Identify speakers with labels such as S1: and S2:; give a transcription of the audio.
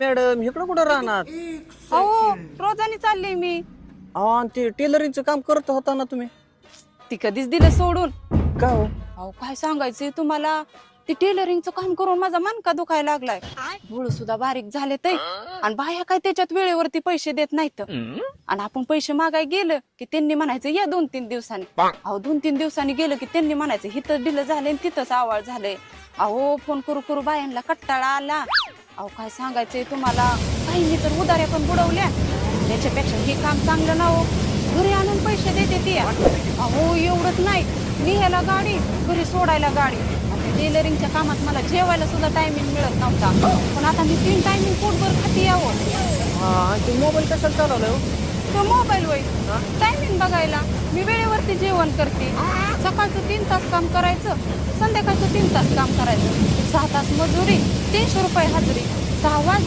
S1: Madam इकडं कुठं राहणार?
S2: अहो रोजानी चालले मी.
S1: अहो आणि ते टेलरिंगचं काम करत होता ना तुम्ही?
S2: ती कधीच दिलं सोडून.
S1: का हो?
S2: अहो काय सांगायचंय तुम्हाला, ती टेलरिंगचं काम करून माझा मनका दुखायला लागलाय. डोळ सुद्धा बारीक झाले ते, आणि बाया काय त्याच्यात वेळेवरती पैसे देत नाहीत. आणि आपण पैसे मागाय गेलं की त्यांनी म्हणायचं या 2-3 दिवसांनी. अहो 2-3 दिवसांनी गेलं की त्यांनी म्हणायचं हिथं दिलं झालंय तिथंच आवाळ झालंय. अहो फोन करू करू बायांना कट्टाळा आला. अहो काय सांगायचंय तुम्हाला, काहींनी तर उधाऱ्या पण बुडवल्या. त्याच्यापेक्षा हे काम चांगलं ना हो, घरी आणून पैसे देते ती. अहो एवढंच नाही, लिहायला गाडी, घरी सोडायला गाडी. टेलरिंगच्या कामात मला जेवायला सुद्धा टायमिंग मिळत नव्हता, पण आता मी 3 टायमिंग पोटभर खाती यावं.
S1: आणि ते मोबाईल कशाला चालवलाय हो?
S2: तो मोबाईल होय टायमिंग बघायला. मी वेळेवरती जेवण करते. सकाळचं 3 तास काम करायचं, संध्याकाळचं 3 तास काम करायचं. 6 तास मजुरी, 300 रुपये हजेरी. 6 वाजले